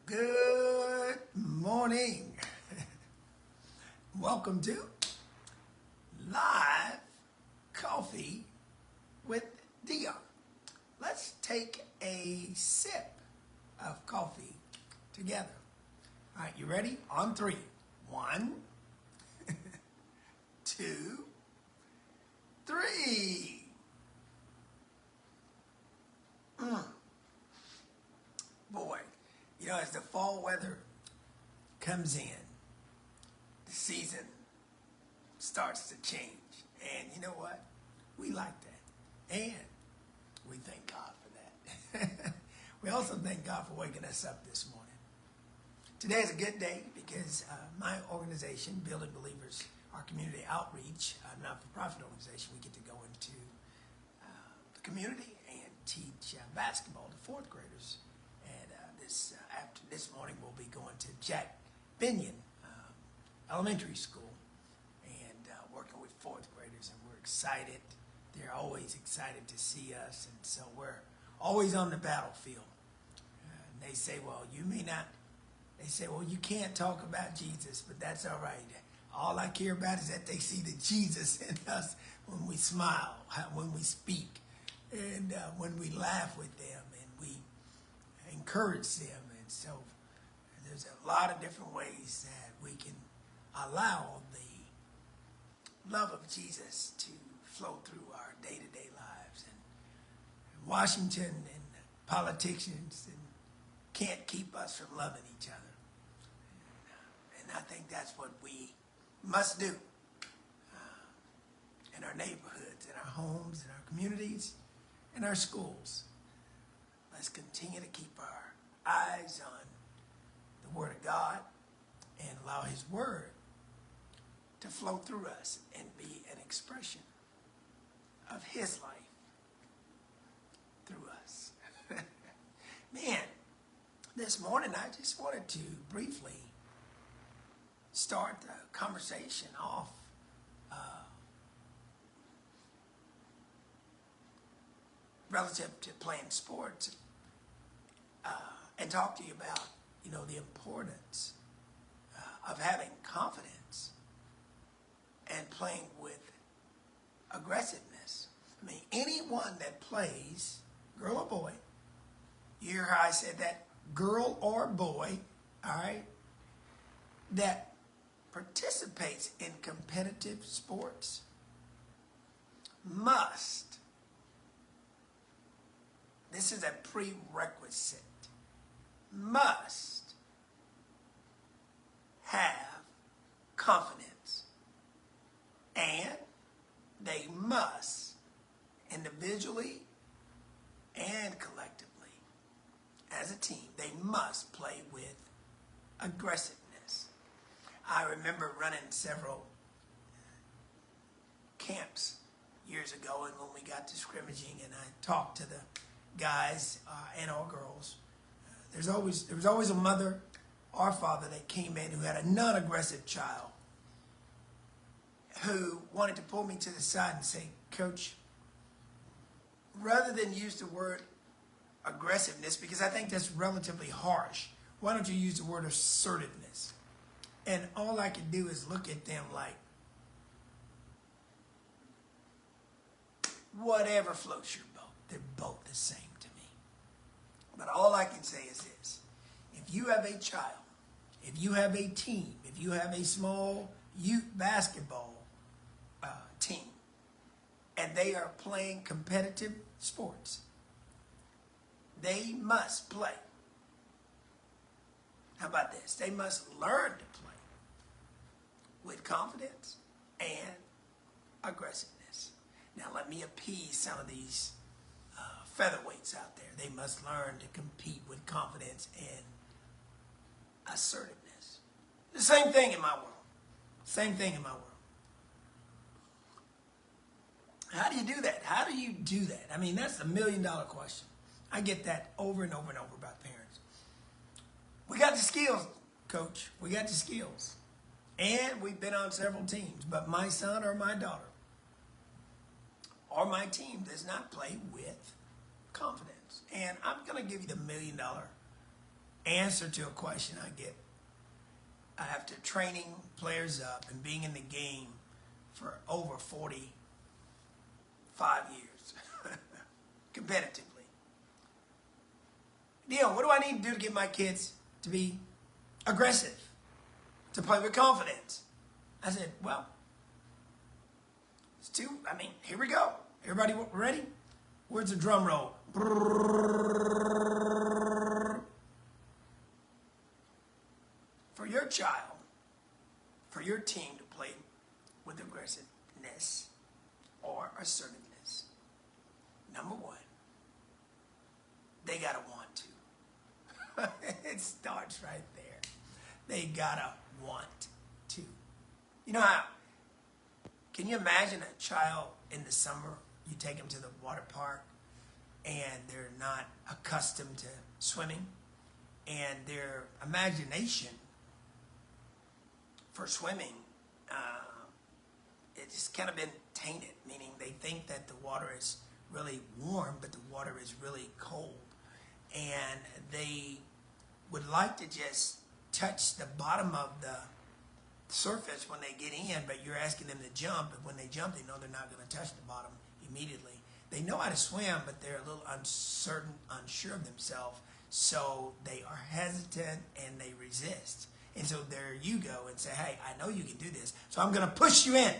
Good morning. Welcome to Live Coffee with Deon. Let's take a sip of coffee together. All right, you ready? On three. 1, 2, 3. Boy, as the fall weather comes in, the season starts to change. And you know what? We like that. And we thank God for that. We also thank God for waking us up this morning. Today is a good day because my organization, Building Believers, our community outreach, not-for-profit organization, we get to go into the community and teach basketball to fourth graders. And this morning we'll be going to Jack Binion Elementary School and working with fourth graders, and we're excited. They're always excited to see us, and so we're always on the battlefield. And they say, well, you can't talk about Jesus, but that's all right. All I care about is that they see the Jesus in us when we smile, when we speak, and when we laugh with them, and we encourage them. And so there's a lot of different ways that we can allow the love of Jesus to flow through our day-to-day lives. And Washington and politicians can't keep us from loving each other. And I think that's what we must do in our neighborhoods, in our homes, in our communities, in our schools. Let's continue to keep our eyes on the Word of God and allow His Word to flow through us and be an expression of His life through us. Man, this morning I just wanted to briefly start the conversation off relative to playing sports and talk to you about, the importance of having confidence and playing with aggressiveness. I mean, anyone that plays, girl or boy, you hear how I said that, girl or boy, all right, that participates in competitive sports must, this is a prerequisite, must have confidence, and they must individually and collectively as a team, they must play with aggressiveness. I remember running several camps years ago, and when we got to scrimmaging and I talked to the guys and all girls, there was always a mother or father that came in who had a non-aggressive child who wanted to pull me to the side and say, Coach, rather than use the word aggressiveness, because I think that's relatively harsh, why don't you use the word assertiveness? And all I could do is look at them like, whatever floats your boat. They're both the same to me. But all I can say is this. If you have a child, if you have a team, if you have a small youth basketball team, and they are playing competitive sports, they must play. How about this? They must learn to play with confidence and aggressiveness. Now, let me appease some of these featherweights out there. They must learn to compete with confidence and assertiveness. The same thing in my world. Same thing in my world. How do you do that? How do you do that? I mean, that's the million-dollar question. I get that over and over and over about parents. We got the skills, Coach. We got the skills. And we've been on several teams. But my son or my daughter or my team does not play with confidence. And I'm going to give you the million-dollar answer to a question I get after training players up and being in the game for over 45 years competitively. Deon, what do I need to do to get my kids to be aggressive, to play with confidence? I said, well, here we go. Everybody ready? Where's the drum roll? For your child, for your team to play with aggressiveness or assertiveness, number one, they gotta want to. It starts right there. They gotta want to. You know how? Can you imagine a child in the summer? You take them to the water park, and they're not accustomed to swimming, and their imagination for swimming, it's just kind of been tainted, meaning they think that the water is really warm, but the water is really cold. And they would like to just touch the bottom of the surface when they get in, but you're asking them to jump, and when they jump, they know they're not going to touch the bottom immediately. They know how to swim, but they're a little uncertain, unsure of themselves, so they are hesitant and they resist. And so there you go and say, hey, I know you can do this, so I'm going to push you in.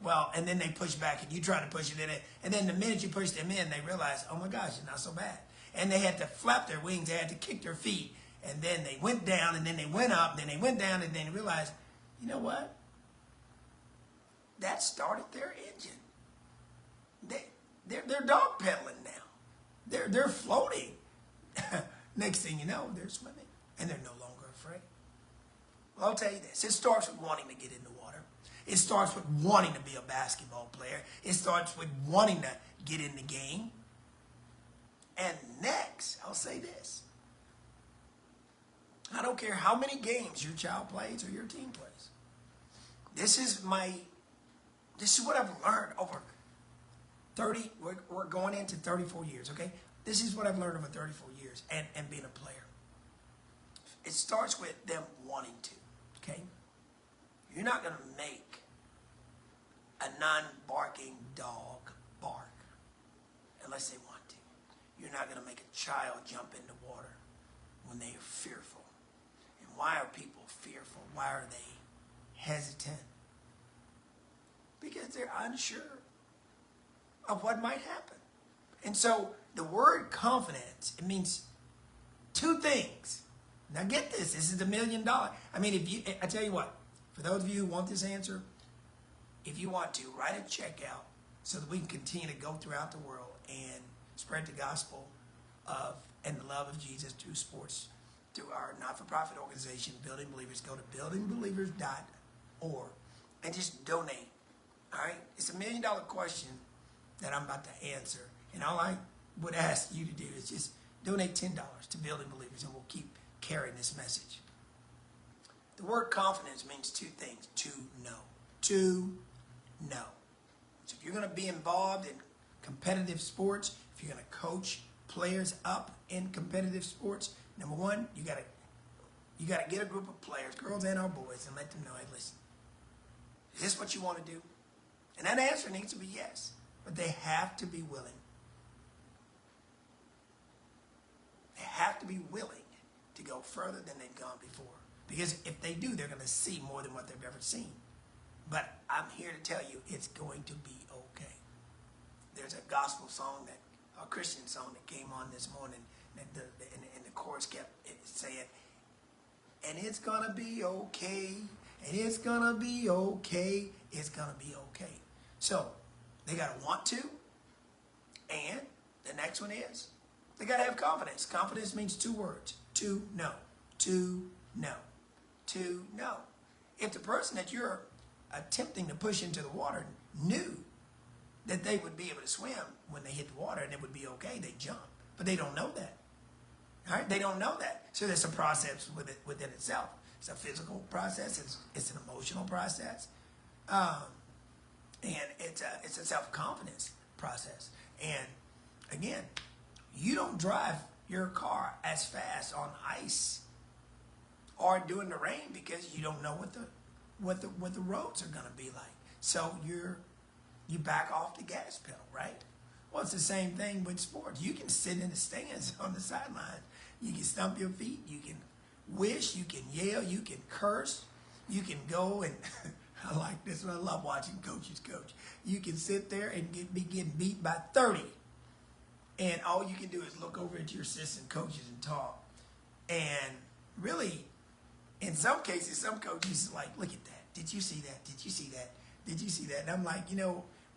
Well, and then they push back, and you try to push it in, and then the minute you push them in, they realize, oh my gosh, it's not so bad. And they had to flap their wings, they had to kick their feet, and then they went down, and then they went up, and then they went down, and then they realized, you know what? That started their engine. They're dog pedaling now. They're floating. Next thing you know, they're swimming, and they're no longer afraid. Well, I'll tell you this. It starts with wanting to get in the water. It starts with wanting to be a basketball player. It starts with wanting to get in the game. And next, I'll say this. I don't care how many games your child plays or your team plays. This is what I've learned over 30, we're going into 34 years, okay? This is what I've learned over 34 years and being a player. It starts with them wanting to, okay? You're not going to make a non-barking dog bark unless they want to. You're not going to make a child jump in the water when they are fearful. And why are people fearful? Why are they hesitant? Because they're unsure of what might happen. And so the word confidence, it means two things. Now get this. This is $1 million. I mean, I tell you what, for those of you who want this answer, if you want to, write a check out so that we can continue to go throughout the world and spread the gospel of and the love of Jesus through sports, through our not-for-profit organization, Building Believers. Go to buildingbelievers.org and just donate. All right? It's $1 million question that I'm about to answer. And all I would ask you to do is just donate $10 to Building Believers, and we'll keep carrying this message. The word confidence means two things. To know. To know. So if you're going to be involved in competitive sports, if you're going to coach players up in competitive sports, number one, you got to get a group of players, girls and our boys, and let them know, hey, listen, is this what you want to do? And that answer needs to be yes, but they have to be willing. They have to be willing to go further than they've gone before. Because if they do, they're going to see more than what they've ever seen. But I'm here to tell you, it's going to be okay. There's a gospel song, a Christian song that came on this morning, and the chorus kept saying, and it's going to be okay, and it's going to be okay, it's going to be okay. So they got to want to, and the next one is they got to have confidence. Confidence means two words: to know, to know, to know. If the person that you're attempting to push into the water knew that they would be able to swim when they hit the water and it would be okay, they jump. But they don't know that. All right? They don't know that. So there's a process within itself. It's a physical process. It's an emotional process. And it's a self-confidence process. And again, you don't drive your car as fast on ice or during the rain because you don't know what the roads are going to be like. So you back off the gas pedal, right? Well, it's the same thing with sports. You can sit in the stands on the sideline. You can stump your feet. You can wish. You can yell. You can curse. You can go and I like this one. I love watching coaches coach. You can sit there and be getting beat by 30. And all you can do is look over at your assistant coaches and talk. And really, in some cases, some coaches are like, look at that. Did you see that? Did you see that? Did you see that? And I'm like,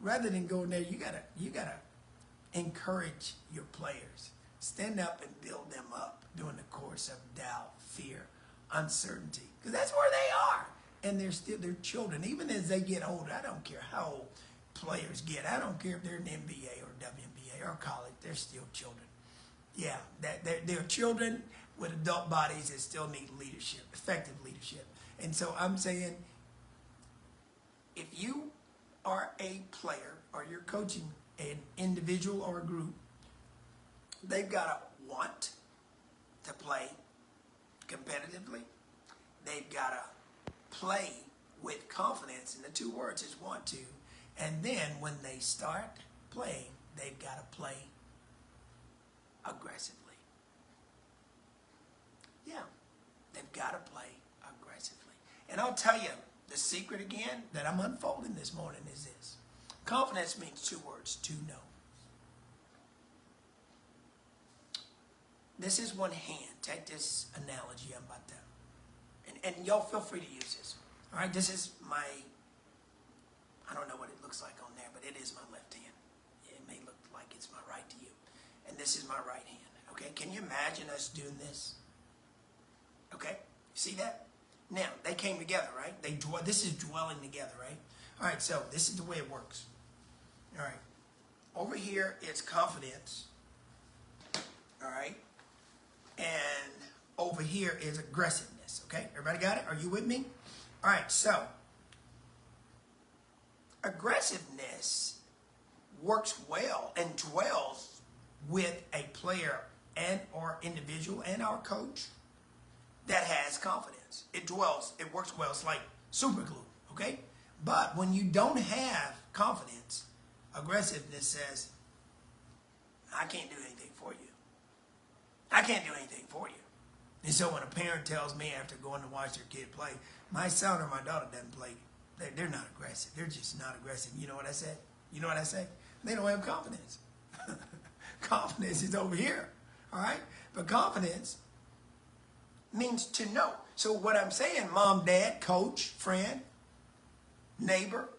rather than going there, you gotta encourage your players. Stand up and build them up during the course of doubt, fear, uncertainty. Because that's where they are. And they're children. Even as they get older, I don't care how old players get. I don't care if they're in the NBA or WNBA or college. They're still children. Yeah, they're children with adult bodies that still need leadership, effective leadership. And so I'm saying, if you are a player or you're coaching an individual or a group, they've got to want to play competitively. They've got to play with confidence, and the two words is want to. And then when they start playing, they've got to play aggressively. Yeah, they've got to play aggressively. And I'll tell you, the secret again that I'm unfolding this morning is this. Confidence means two words: to know. This is one hand. Take this analogy I'm about to, and y'all feel free to use this. All right, this is my, I don't know what it looks like on there, but it is my left hand. It may look like it's my right to you. And this is my right hand. Okay, can you imagine us doing this? Okay, see that? Now, they came together, right? This is dwelling together, right? All right, so this is the way it works. All right, over here it's confidence. All right, and over here is aggressiveness. Okay, everybody got it? Are you with me? All right, so aggressiveness works well and dwells with a player and or individual and our coach that has confidence. It dwells, it works well. It's like super glue, okay? But when you don't have confidence, aggressiveness says, I can't do anything for you. I can't do anything for you. And so when a parent tells me after going to watch their kid play, my son or my daughter doesn't play, they're not aggressive. They're just not aggressive. You know what I said? You know what I say? They don't have confidence. Confidence is over here, all right? But confidence means to know. So what I'm saying, mom, dad, coach, friend, neighbor,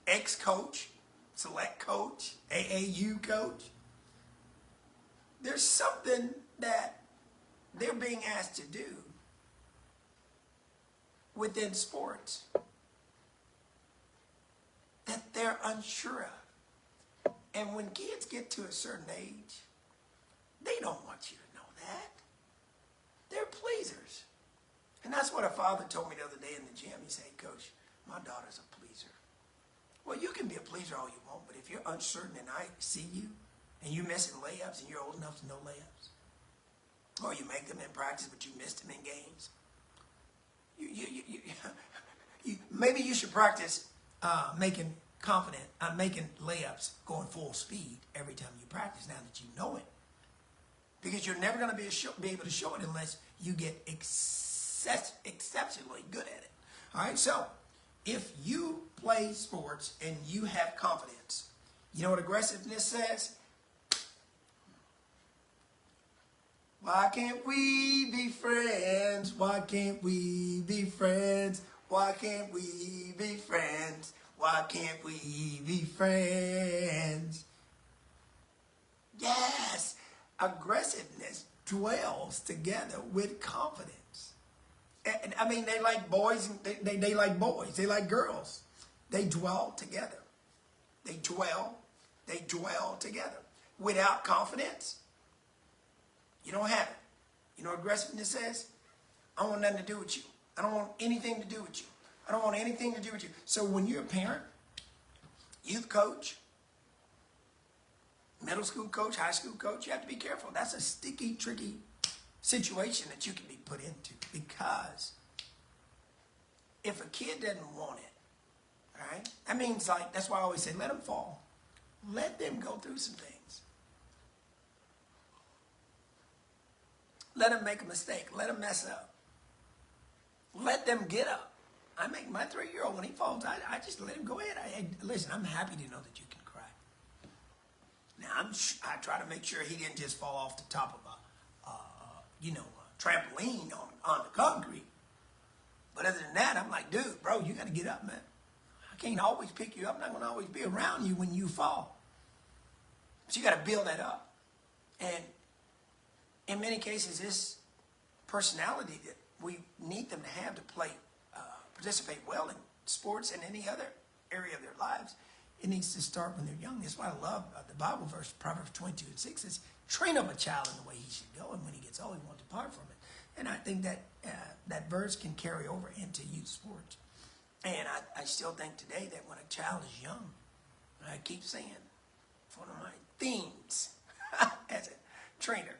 ex-coach, select coach, AAU coach, there's something that they're being asked to do within sports that they're unsure of. And when kids get to a certain age, they don't want you to know that. They're pleasers. And that's what a father told me the other day in the gym. He said, Coach, my daughter's a pleaser. Well, you can be a pleaser all you want, but if you're uncertain and I see you and you're missing layups and you're old enough to know layups, or you make them in practice but you missed them in games, maybe you should practice making layups going full speed every time you practice now that you know it. Because you're never going to be able to show it unless you get exceptionally good at it. All right, so if you play sports and you have confidence, you know what aggressiveness says? Why can't we be friends? Why can't we be friends? Why can't we be friends? Why can't we be friends? Yes, aggressiveness dwells together with confidence. And, I mean, they like boys, and they like boys. They like girls. They dwell together. They dwell together. Without confidence, you don't have it. You know what aggressiveness says? I don't want nothing to do with you. I don't want anything to do with you. I don't want anything to do with you. So when you're a parent, youth coach, middle school coach, high school coach, you have to be careful. That's a sticky, tricky situation that you can be put into. Because if a kid doesn't want it, all right, that means, like, that's why I always say, let them fall. Let them go through some things. Let them make a mistake. Let them mess up. Let them get up. I make my 3-year-old, when he falls, I just let him go ahead. Listen, I'm happy to know that you can cry. Now, I try to make sure he didn't just fall off the top of a trampoline on the concrete. But other than that, I'm like, dude, bro, you got to get up, man. I can't always pick you up. I'm not going to always be around you when you fall. But you got to build that up. And in many cases, this personality that we need them to have to participate well in sports and any other area of their lives, it needs to start when they're young. That's why I love the Bible verse, Proverbs 22:6 says, train up a child in the way he should go, and when he gets old, he won't depart from it. And I think that that verse can carry over into youth sports. And I still think today that when a child is young, I keep saying, one of my themes as a trainer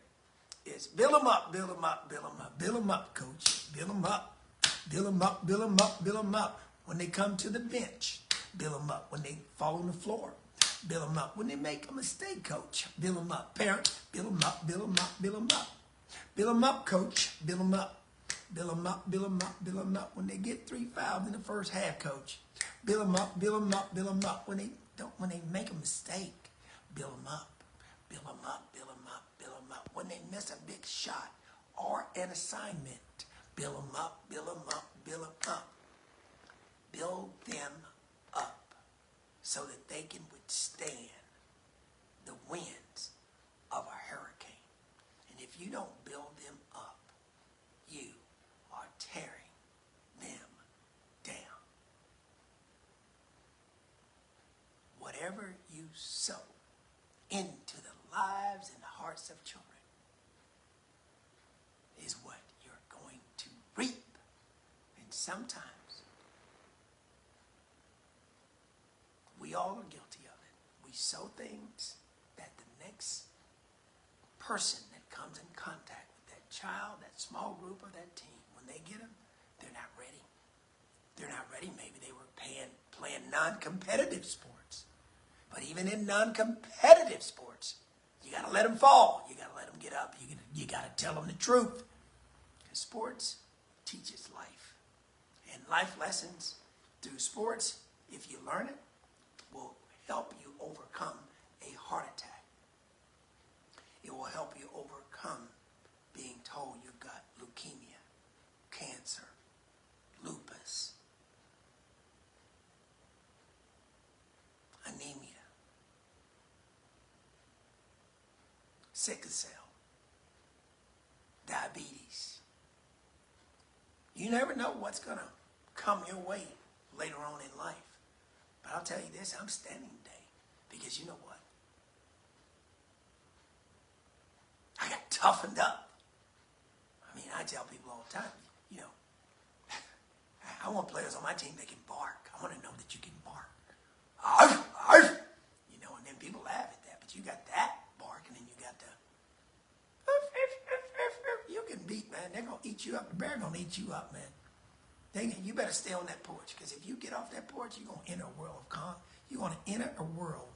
is build them up, build them up, build them up, build them up, coach. Build them up, build them up, build them up, build them up. When they come to the bench, build them up. When they fall on the floor, build them up. When they make a mistake, coach, build them up. Parent, build them up, build them up, build them up. Build them up, coach, build them up. Build them up, build them up, build them up. When they get 3 fouls in the first half, coach, build them up, build them up, build them up. When they make a mistake, build them up, build them up, build them up, build them up. When they miss a big shot or an assignment, build them up, build them up, build them up. Build them up so that they can withstand the winds of a hurricane. And if you don't build them up, you are tearing them down. Whatever you sow into the lives and hearts of children is what you're going to reap. And sometimes we all are guilty of it. We sow things that the next person that comes in contact with that child, that small group, or that team, when they get them, they're not ready. They're not ready. Maybe they were playing non-competitive sports. But even in non-competitive sports, you got to let them fall. You got to let them get up. You got to tell them the truth. Because sports teaches life. And life lessons through sports, if you learn it, will help you overcome a heart attack. It will help you overcome being told you've got leukemia, cancer, lupus, anemia, sickle cell, diabetes. You never know what's going to come your way later on in life. But I'll tell you this, I'm standing today because you know what? I got toughened up. I mean, I tell people all the time, you know, I want players on my team that can bark. I want to know that you can bark. Arf, arf. You know, and then people laugh at that, but you got that bark, and then you got the you can beat, man. They're going to eat you up. The bear going to eat you up, man. You better stay on that porch, because if you get off that porch, you're going to enter a world of you're going to enter a world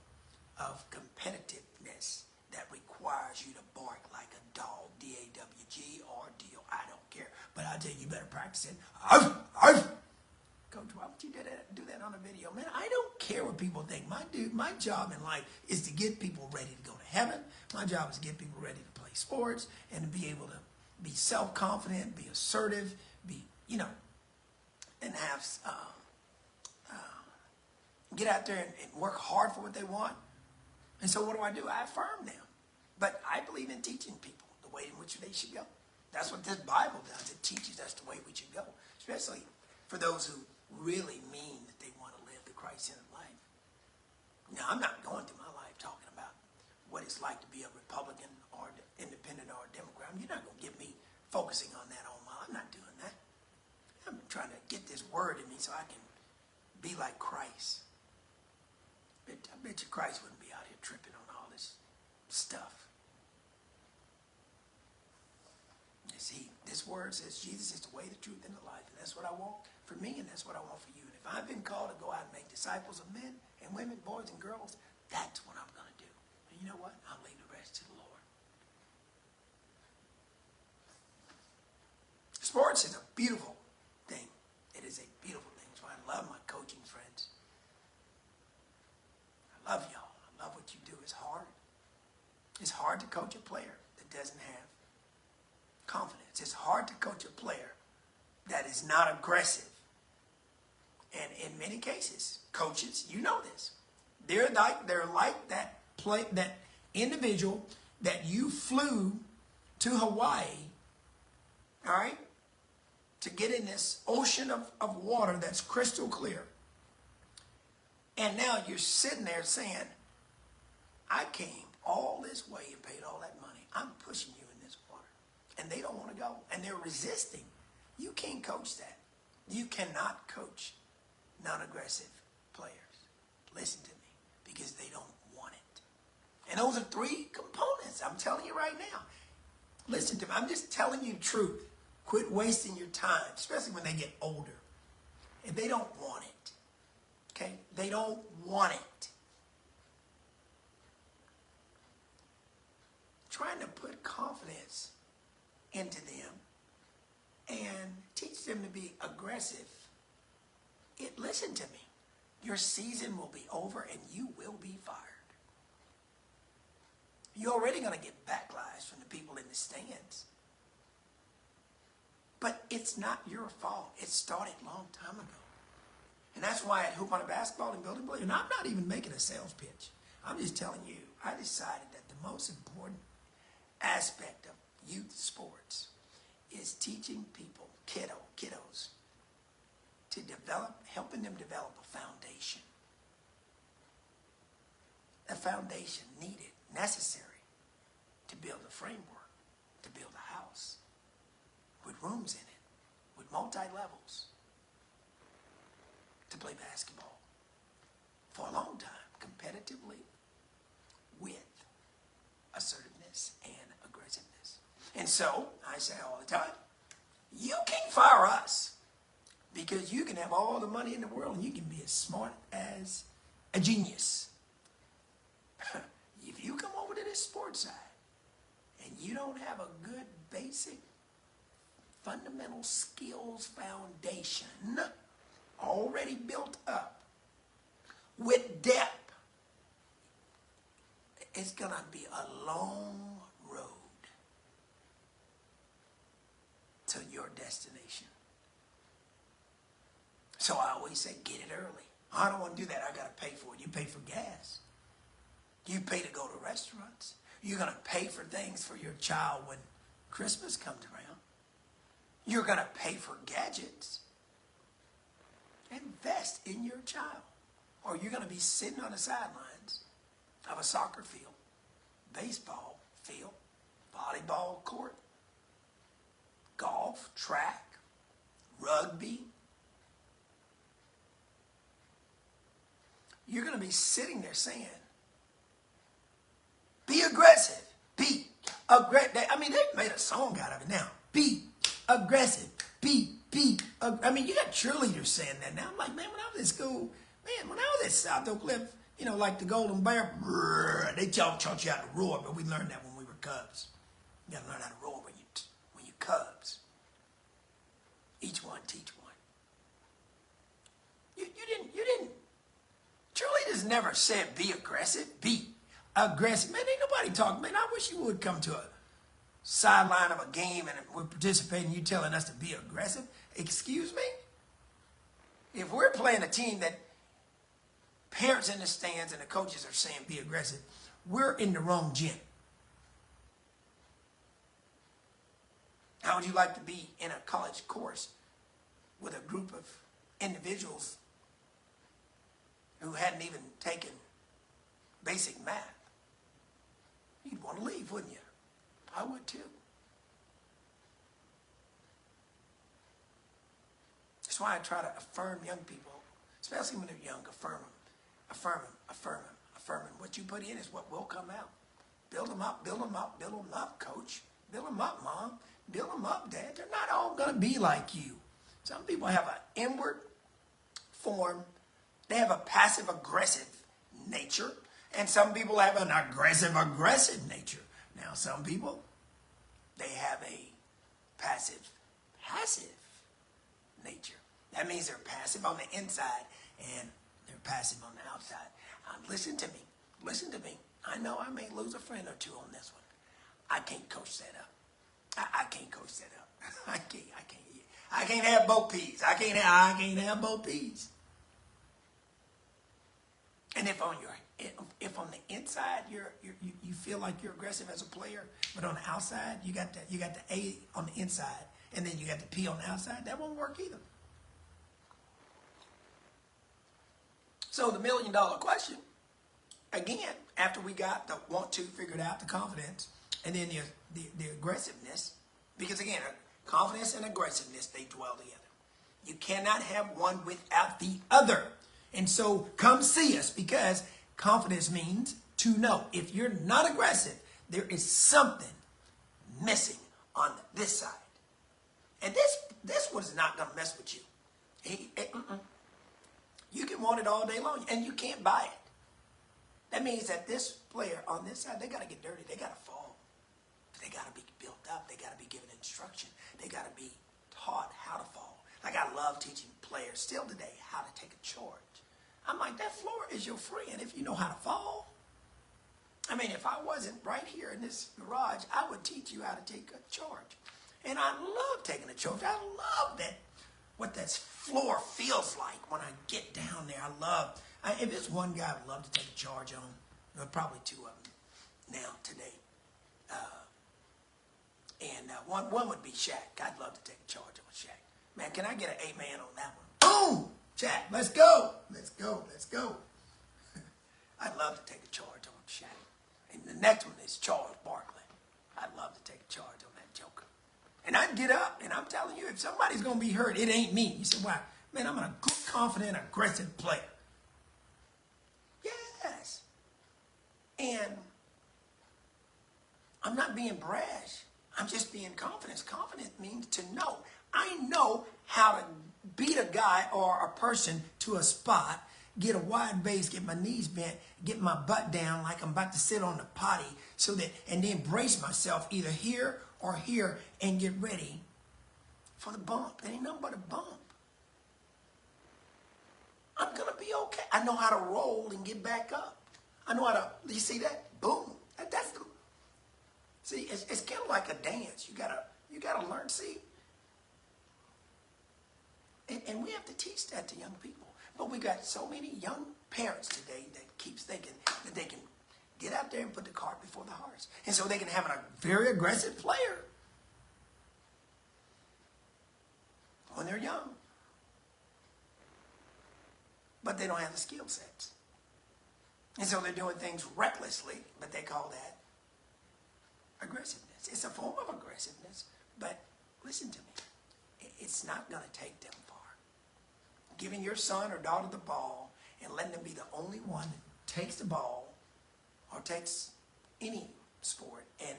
of competitiveness that requires you to bark like a dog, D-A-W-G or D-O. I don't care, but I tell you, you better practice it. Arf, arf. Coach, why would you do that on a video? Man, I don't care what people think. My job in life is to get people ready to go to heaven. My job is to get people ready to play sports and to be able to be self-confident, be assertive, be, you know, and have get out there and work hard for what they want. And so what do? I affirm them. But I believe in teaching people the way in which they should go. That's what this Bible does. It teaches us the way we should go, especially for those who really mean that they want to live the Christ-centered life. Now, I'm not going through my life talking about what it's like to be a Republican or independent or a Democrat. You're not going to get me focusing on that all my life. I'm not doing that. I'm trying to get this word in me so I can be like Christ. I bet you Christ wouldn't be out here tripping on all this stuff. this word says Jesus is the way, the truth, and the life. And that's what I want for me, and that's what I want for you. And if I've been called to go out and make disciples of men and women, boys and girls, that's what I'm going to do. And you know what? I'll leave the rest to the Lord. Sports is a beautiful thing. It is a beautiful thing. That's why I love my coaching friends. I love y'all. I love what you do. It's hard. It's hard to coach a player that doesn't have confidence. It's hard to coach a player that is not aggressive. And in many cases, coaches, you know this, they're like that individual that you flew to Hawaii, all right, to get in this ocean of water that's crystal clear. And now you're sitting there saying, I came all this way and paid all that money. I'm pushing you in this water. And they don't want to go. And they're resisting. You can't coach that. You cannot coach non-aggressive players. Listen to me. Because they don't want it. And those are three components. I'm telling you right now. Listen to me. I'm just telling you the truth. Quit wasting your time, especially when they get older. And they don't want it. Okay? They don't want it. Trying to put confidence into them and teach them to be aggressive. Listen to me. Your season will be over and you will be fired. You're already going to get backlash from the people in the stands. But it's not your fault. It started a long time ago. And that's why at Hoop on a Basketball and Building Believe, and I'm not even making a sales pitch. I'm just telling you, I decided that the most important aspect of youth sports is teaching people, kiddos, to develop, helping them develop a foundation. A foundation needed, necessary to build a framework, to build a house with rooms in it, with multi-levels, to play basketball for a long time, competitively, with assertiveness and aggressiveness. And so, I say all the time, you can't fire us because you can have all the money in the world and you can be as smart as a genius. If you come over to this sports side and you don't have a good basic fundamental skills foundation already built up with depth, it's going to be a long road to your destination. So I always say, get it early. I don't want to do that. I got to pay for it. You pay for gas. You pay to go to restaurants. You're going to pay for things for your child when Christmas comes around. You're going to pay for gadgets. Invest in your child. Or you're going to be sitting on the sidelines of a soccer field, baseball field, volleyball court, golf, track, rugby. You're going to be sitting there saying, be aggressive. Be aggressive. I mean, they've made a song out of it now. Be aggressive. I mean, you got cheerleaders saying that now. I'm like, man, when I was in school, when I was at South Oak Cliff, like the Golden Bear, they taught you how to roar, but we learned that when we were Cubs. You got to learn how to roar when you Cubs. Each one teach one. You didn't. Cheerleaders never said be aggressive. Be aggressive. Man, ain't nobody talking. Man, I wish you would come to a sideline of a game and we're participating, you telling us to be aggressive. Excuse me? If we're playing a team that parents in the stands and the coaches are saying be aggressive, we're in the wrong gym. How would you like to be in a college course with a group of individuals who hadn't even taken basic math? You'd want to leave, wouldn't you? I would too. That's why I try to affirm young people, especially when they're young. Affirm them. Affirm them. Affirm them. Affirm them. What you put in is what will come out. Build them up. Build them up. Build them up, coach. Build them up, mom. Build them up, Dad. They're not all going to be like you. Some people have an inward form. They have a passive-aggressive nature. And some people have an aggressive nature. Now, some people, they have a passive nature. That means they're passive on the inside and they're passive on the outside. Listen to me. Listen to me. I know I may lose a friend or two on this one. I can't coach that up. I can't coach that up. I can't have both peas. I can't have both peas. And if on the inside you feel like you're aggressive as a player, but on the outside you got the A on the inside, and then you got the P on the outside, that won't work either. So the $1 million question, again, after we got the want to figured out, the confidence, and then the aggressiveness, because again, confidence and aggressiveness, they dwell together. You cannot have one without the other. And so come see us, because confidence means to know. If you're not aggressive, there is something missing on this side. And this one's not going to mess with you. You can want it all day long, and you can't buy it. That means that this player on this side, they got to get dirty. They got to fall. They got to be built up. They got to be given instruction. They got to be taught how to fall. Like, I love teaching players still today how to take a charge. I'm like, that floor is your friend if you know how to fall. I mean, if I wasn't right here in this garage, I would teach you how to take a charge. And I love taking a charge. I love that, what that floor feels like when I get down there. If it's one guy I would love to take a charge on, there are probably two of them now today. One would be Shaq. I'd love to take a charge on Shaq. Man, can I get an amen on that one? Boom! Shaq, let's go. Let's go. Let's go. I'd love to take a charge on Shaq. And the next one is Charles Barkley. I'd love to take a charge on that joker. And I'd get up, and I'm telling you, if somebody's going to be hurt, it ain't me. You say, why? Man, I'm a good, confident, aggressive player. Yes. And I'm not being brash. I'm just being confident. Confidence means to know. I know how to beat a guy or a person to a spot, get a wide base, get my knees bent, get my butt down like I'm about to sit on the potty, and then brace myself either here or here and get ready for the bump. It ain't nothing but a bump. I'm going to be okay. I know how to roll and get back up. I know how to, you see that? Boom. See, it's kind of like a dance. You gotta learn, see? And we have to teach that to young people. But we got so many young parents today that keeps thinking that they can get out there and put the cart before the horse. And so they can have a very aggressive player when they're young. But they don't have the skill sets. And so they're doing things recklessly, but they call that aggressiveness. It's a form of aggressiveness, but listen to me. It's not going to take them far. Giving your son or daughter the ball and letting them be the only one that takes the ball or takes any sport and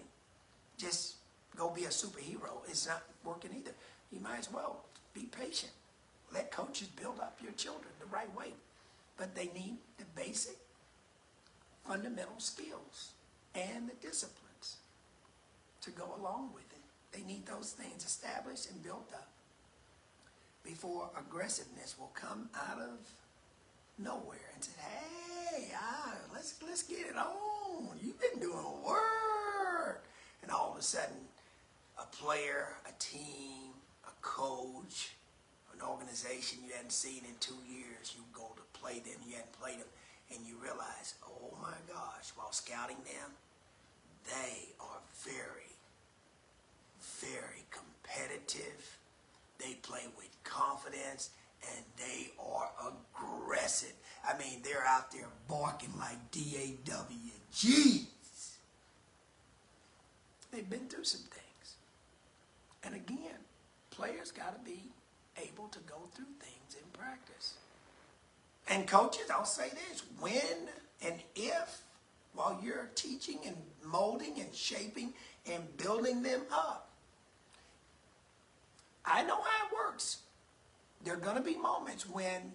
just go be a superhero is not working either. You might as well be patient. Let coaches build up your children the right way. But they need the basic fundamental skills and the disciplines to go along with it. They need those things established and built up before aggressiveness will come out of nowhere and say, hey, let's get it on. You've been doing work. And all of a sudden, a player, a team, a coach, an organization you hadn't seen in 2 years, you go to play them, you hadn't played them, and you realize, oh my gosh, while scouting them, they are very, very competitive. They play with confidence, and they are aggressive. I mean, they're out there barking like DAWGs. They've been through some things. And again, players got to be able to go through things in practice. And coaches, I'll say this, when and if, while you're teaching and molding and shaping and building them up, works. There are going to be moments when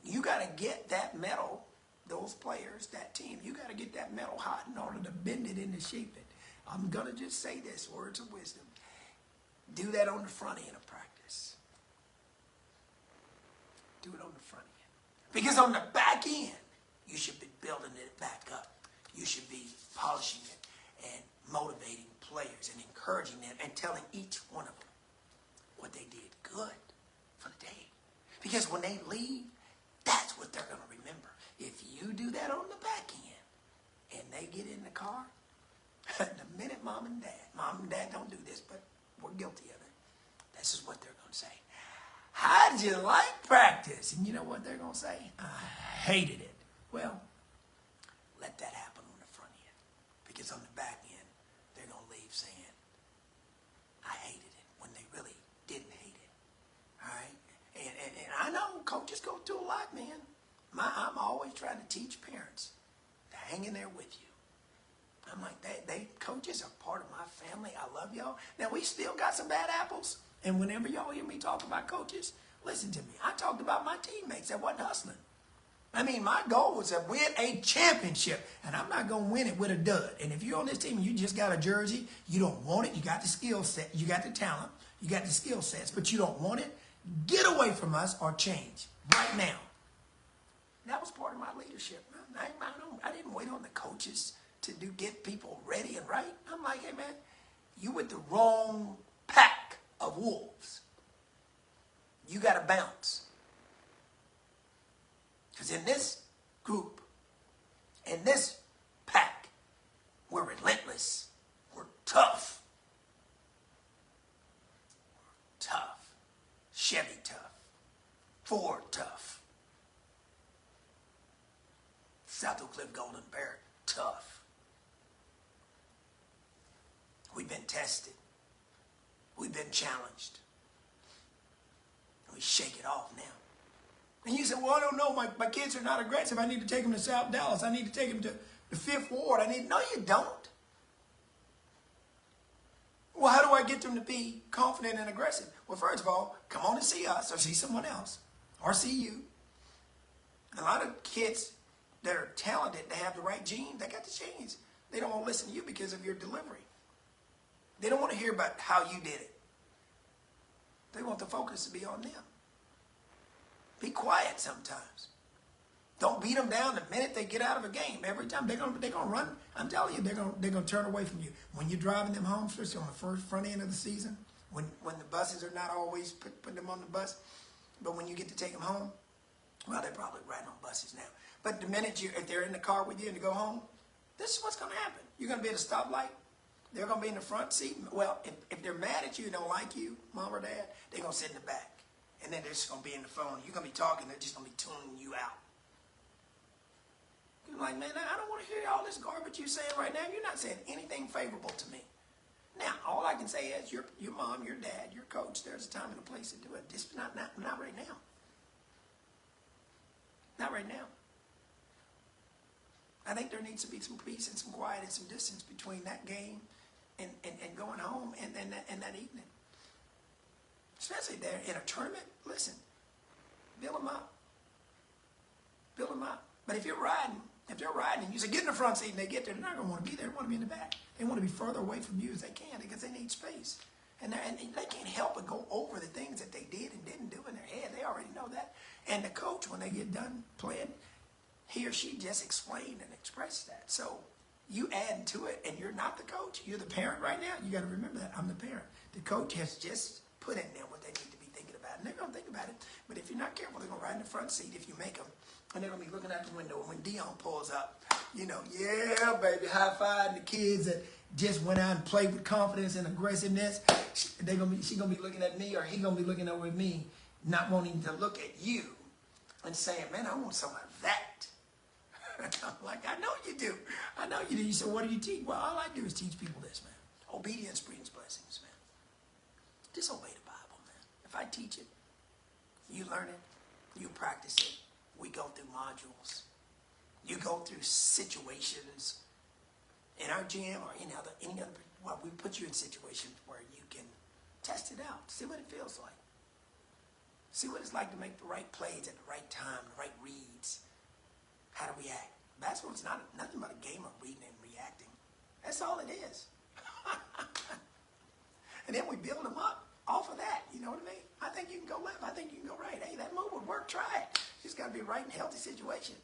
you got to get that metal, those players, that team, you got to get that metal hot in order to bend it and to shape it. I'm going to just say this, words of wisdom. Do that on the front end of practice. Do it on the front end. Because on the back end, you should be building it back up. You should be polishing it and motivating players and encouraging them and telling each one of them what they did good for the day. Because when they leave, that's what they're going to remember. If you do that on the back end and they get in the car, the minute mom and dad don't do this, but we're guilty of it. This is what they're going to say. How did you like practice? And you know what they're going to say? I hated it. Well, let that happen on the front end. Because on the back end, they're going to leave saying, I hated it, when they really didn't hate it. All right? And I know coaches go through a lot, man. I'm always trying to teach parents to hang in there with you. I'm like, coaches are part of my family. I love y'all. Now, we still got some bad apples. And whenever y'all hear me talk about coaches, listen to me. I talked about my teammates that wasn't hustling. I mean, my goal was to win a championship. And I'm not going to win it with a dud. And if you're on this team and you just got a jersey, you don't want it. You got the skill set. You got the talent. You got the skill sets. But you don't want it. Get away from us or change right now. That was part of my leadership. I didn't wait on the coaches to get people ready and right. I'm like, hey, man, you with the wrong pack of wolves. You got to bounce. Because in this group, in this pack, we're relentless. We're tough. We're tough. Chevy tough. Ford tough. South Oak Cliff Golden Bear tough. We've been tested. We've been challenged. We shake it off now. And you say, well, I don't know. My kids are not aggressive. I need to take them to South Dallas. I need to take them to the Fifth Ward. No, you don't. Well, how do I get them to be confident and aggressive? Well, first of all, come on and see us or see someone else or see you. A lot of kids that are talented, they have the right genes, they got the genes. They don't want to listen to you because of your delivery. They don't want to hear about how you did it. They want the focus to be on them. Be quiet sometimes. Don't beat them down the minute they get out of a game. Every time they're gonna run. I'm telling you, they're gonna turn away from you. When you're driving them home, especially on the front end of the season, when the buses are not always putting them on the bus, but when you get to take them home, well, they're probably riding on buses now. But the minute if they're in the car with you and you go home, this is what's gonna happen. You're gonna be at a stoplight. They're going to be in the front seat. Well, if they're mad at you and don't like you, mom or dad, they're going to sit in the back. And then they're just going to be in the phone. You're going to be talking. They're just going to be tuning you out. You're like, man, I don't want to hear all this garbage you're saying right now. You're not saying anything favorable to me. Now, all I can say is your mom, your dad, your coach, there's a time and a place to do it. Just not right now. Not right now. I think there needs to be some peace and some quiet and some distance between that game and going home and that evening. Especially there in a tournament, listen, build them up. Build them up. But if they're riding and you say, get in the front seat and they get there, they're not going to want to be there. They want to be in the back. They want to be further away from you as they can because they need space. And they can't help but go over the things that they did and didn't do in their head. They already know that. And the coach, when they get done playing, he or she just explained and expressed that. So you add to it, and you're not the coach. You're the parent right now. You got to remember that. I'm the parent. The coach has just put in there what they need to be thinking about. And they're going to think about it. But if you're not careful, they're going to ride in the front seat if you make them. And they're going to be looking out the window. When Deon pulls up, yeah, baby, high-fiving the kids that just went out and played with confidence and aggressiveness. She's going to be looking at me, or he's going to be looking over at me, not wanting to look at you and saying, man, I want some of that. I'm like, I know you do. I know you do. You said, what do you teach? Well, all I do is teach people this, man. Obedience brings blessings, man. Just obey the Bible, man. If I teach it, you learn it, you practice it. We go through modules. You go through situations in our gym or any other, we put you in situations where you can test Test it out. See what it feels like. See what it's like to make the right plays at the right time, the right reads, how to react. Basketball's nothing but a game of reading and reacting. That's all it is. And then we build them up off of that. You know what I mean? I think you can go left. I think you can go right. Hey, that move would work. Try it. It's got to be a right and healthy situation.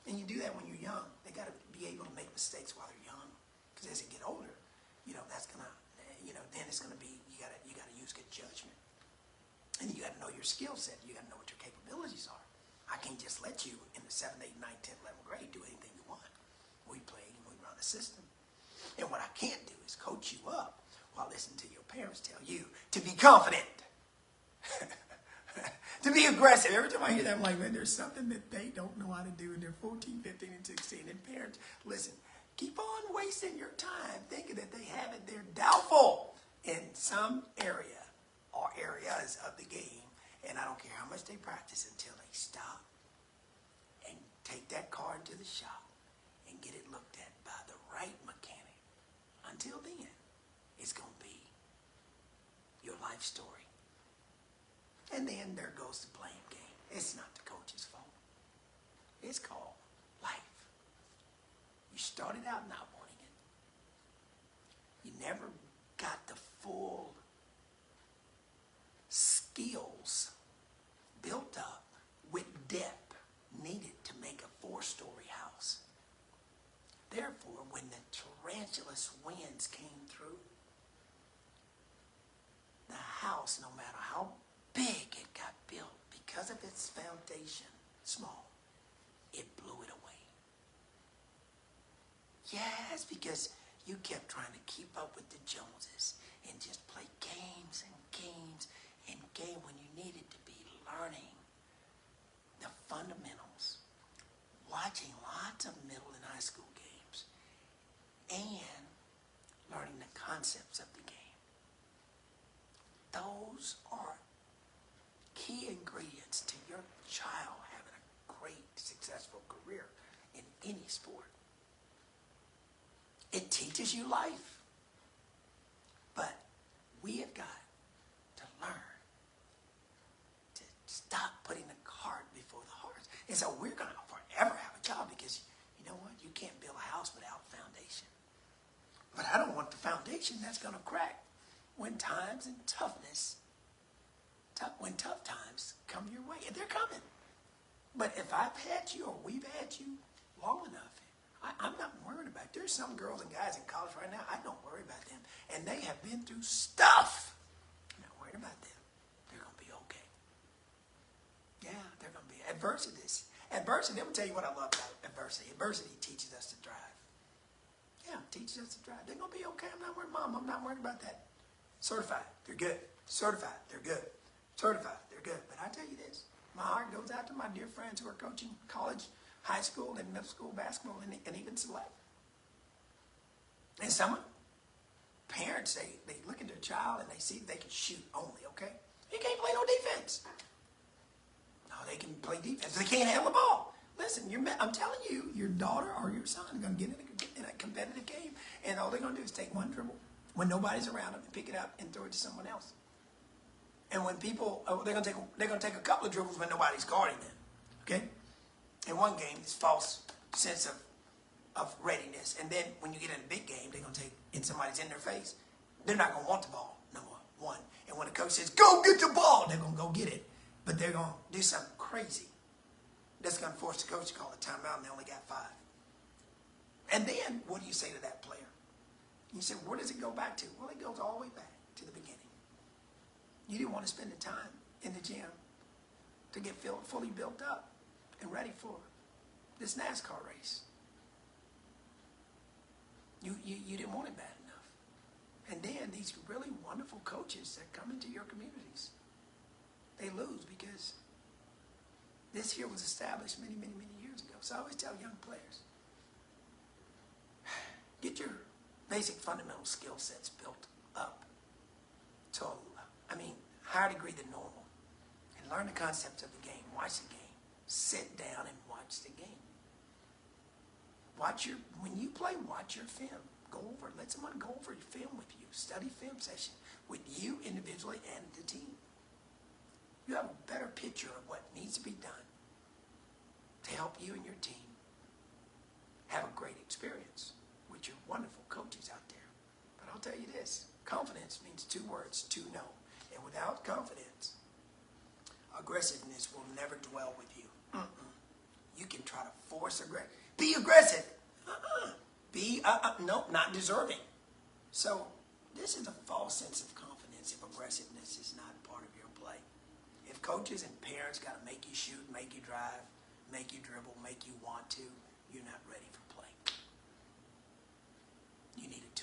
And you do that when you're young. They got to be able to make mistakes while they're young. Because as they get older, that's gonna, then it's gonna be you gotta use good judgment. And you gotta know your skill set. You gotta know what your capabilities are. I can't just let you in the 7th, 8th, 9th, 10th, 11th grade do anything you want. We play and we run a system. And what I can't do is coach you up while listening to your parents tell you to be confident, to be aggressive. Every time I hear that, I'm like, man, there's something that they don't know how to do, and they're 14, 15, and 16. And parents, listen, keep on wasting your time thinking that they have it. They're doubtful in some area or areas of the game, and I don't care how much they practice until they stop and take that car into the shop and get it looked at by the right mechanic. Until then, it's going to be your life story. And then there goes the blame game. It's not the coach's fault. It's called life. You started out not wanting it. You never got the full skills built up with depth needed to make a 4-story house. Therefore, when the torrentious winds came through, the house, no matter how big it got built, because of its foundation, small, it blew it away. Yes, because you kept trying to keep up with the Joneses and just play games and games and games when you needed to be learning the fundamentals, watching lots of middle and high school games, and learning the concepts of the game. Those are key ingredients to your child having a great, successful career in any sport. It teaches you life. But we have got to learn to stop putting the cart before the horse. And so we're going to forever have a job because, you know what? You can't build a house without a foundation. But I don't want the foundation that's going to crack when times and toughness, when tough times come your way. And they're coming. But if I've had you or we've had you long enough, I'm not worried about it. There's some girls and guys in college right now, I don't worry about them. And they have been through stuff. I'm not worried about them. They're going to be okay. Yeah, they're going to be. Adversity, let me tell you what I love about adversity. Adversity teaches us to drive. Yeah, teaches us to drive. They're going to be okay. I'm not worried, Mom. I'm not worried about that. Certified, they're good. Certified, they're good. Certified, they're good. But I tell you this, my heart goes out to my dear friends who are coaching college, high school, and middle school basketball, and even select. And some parents, they look at their child and they see they can shoot only, okay? He can't play no defense. No, they can play defense. They can't handle the ball. Listen, I'm telling you, your daughter or your son are going to get in a competitive game, and all they're going to do is take one dribble when nobody's around them and pick it up and throw it to someone else. And when people, they're going to take a couple of dribbles when nobody's guarding them, okay? In one game, it's false sense of readiness. And then when you get in a big game, they're going to take, and somebody's in their face, they're not going to want the ball, number one. And when the coach says, go get the ball, they're going to go get it. But they're going to do something crazy. That's going to force the coach to call a timeout, and they only got 5. And then, what do you say to that player? You say, where does it go back to? Well, it goes all the way back to the beginning. You didn't want to spend the time in the gym to get fully built up and ready for this NASCAR race. You didn't want it bad enough. And then these really wonderful coaches that come into your communities, they lose because this here was established many, many, many years ago. So I always tell young players, get your basic fundamental skill sets built up to higher degree than normal, and learn the concepts of the game. Watch the game. Sit down and watch the game. When you play, watch your film. Go over it. Let someone go over your film with you. Study film session with you individually. tell you this. Confidence means two words, to know. And without confidence, aggressiveness will never dwell with you. You can try to force aggression. Be aggressive. No, not deserving. So this is a false sense of confidence if aggressiveness is not part of your play. If coaches and parents got to make you shoot, make you drive, make you dribble, make you want to, you're not ready for play. You need a